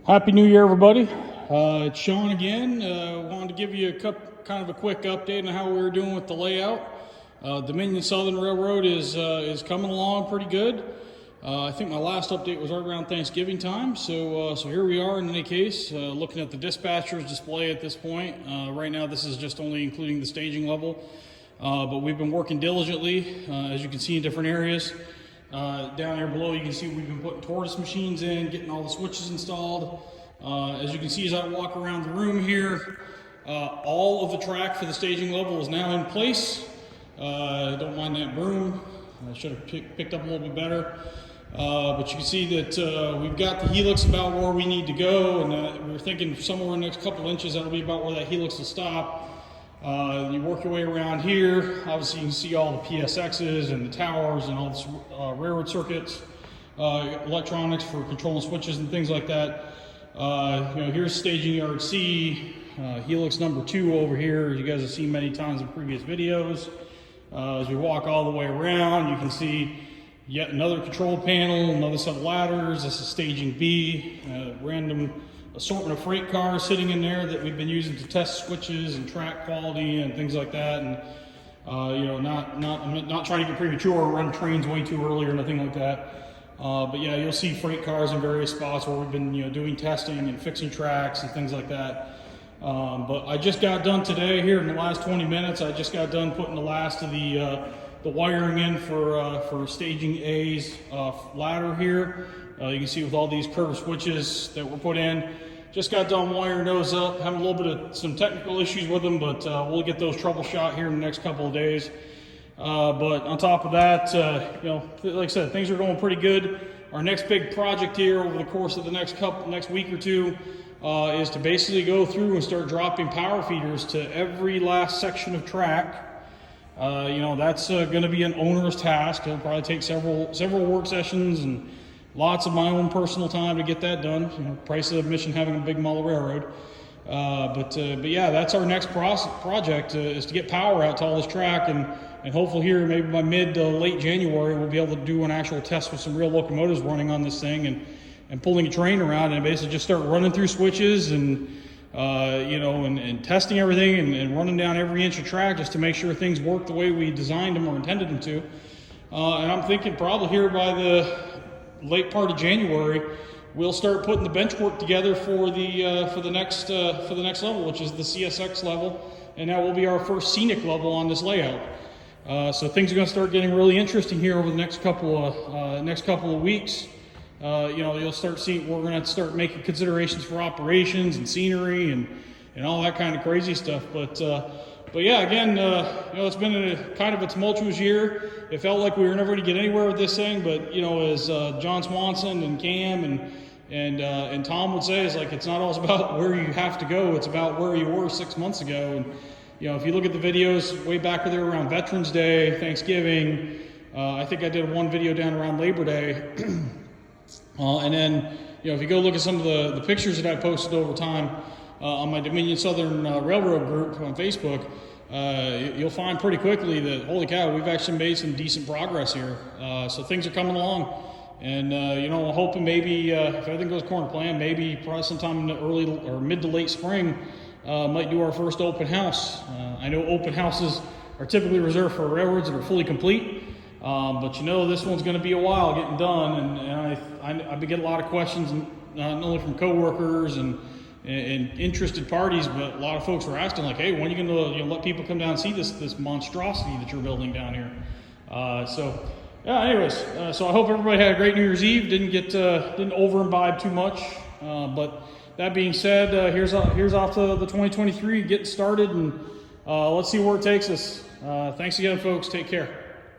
Happy New Year, everybody. It's Sean again. Wanted to give you kind of a quick update on how we were doing with the layout. Dominion Southern Railroad is coming along pretty good. I think my last update was right around Thanksgiving time, so here we are in any case, looking at the dispatcher's display at this point. Right now this is just only including the staging level, but we've been working diligently, as you can see in different areas. Down there below, you can see we've been putting tortoise machines in, getting all the switches installed. As you can see as I walk around the room here, all of the track for the staging level is now in place. Don't mind that broom. I should have picked up a little bit better. But you can see that we've got the helix about where we need to go, and we're thinking somewhere in the next couple inches that'll be about where that helix will stop. You work your way around here. Obviously you can see all the PSXs and the towers and all the railroad circuits, electronics for controlling switches and things like that. Here's staging yard C, helix number 2 over here. You guys have seen many times in previous videos. As we walk all the way around, you can see yet another control panel, another set of ladders. This is staging B, random assortment of freight cars sitting in there that we've been using to test switches and track quality and things like that. And I'm not trying to get premature or run trains way too early or nothing like that. But yeah, you'll see freight cars in various spots where we've been doing testing and fixing tracks and things like that. But I just got done today here in the last 20 minutes. I just got done putting the last of the wiring in for staging A's ladder here. You can see with all these curved switches that were put in. Just got done wiring those up, having a little bit of some technical issues with them, but we'll get those troubleshot here in the next couple of days. But on top of that, like I said, things are going pretty good. Our next big project here over the course of the next week or two is to basically go through and start dropping power feeders to every last section of track. That's going to be an onerous task. It'll probably take several work sessions and lots of my own personal time to get that done. Price of admission having a big model railroad. But yeah, that's our next project is to get power out to all this track, and hopefully here maybe by mid to late January we'll be able to do an actual test with some real locomotives running on this thing and pulling a train around and basically just start running through switches and testing everything and running down every inch of track just to make sure things work the way we designed them or intended them to. And I'm thinking probably here by the late part of January, we'll start putting the bench work together for the next level, which is the CSX level, and that will be our first scenic level on this layout. So things are going to start getting really interesting here over the next couple of weeks. You'll start seeing we're going to start making considerations for operations and scenery and all that kind of crazy stuff. But yeah, again, it's been a kind of a tumultuous year. It felt like we were never going to get anywhere with this thing, but as John Swanson and Cam and Tom would say, it's not always about where you have to go; it's about where you were 6 months ago. And if you look at the videos way back there around Veterans Day, Thanksgiving, I think I did one video down around Labor Day, and then if you go look at some of the pictures that I posted over time. On my Dominion Southern Railroad group on Facebook, you'll find pretty quickly that, holy cow, we've actually made some decent progress here. So things are coming along. And, hoping maybe, if everything goes according to plan, maybe probably sometime in the early or mid to late spring, might do our first open house. I know open houses are typically reserved for railroads that are fully complete. But this one's going to be a while getting done. And I've been getting a lot of questions, not only from coworkers and interested parties, but a lot of folks were asking, hey, when are you going to let people come down and see this monstrosity that you're building down here? So I hope everybody had a great New Year's Eve. Didn't over imbibe too much. But that being said, here's off to the 2023 getting started, and let's see where it takes us. Thanks again, folks. Take care.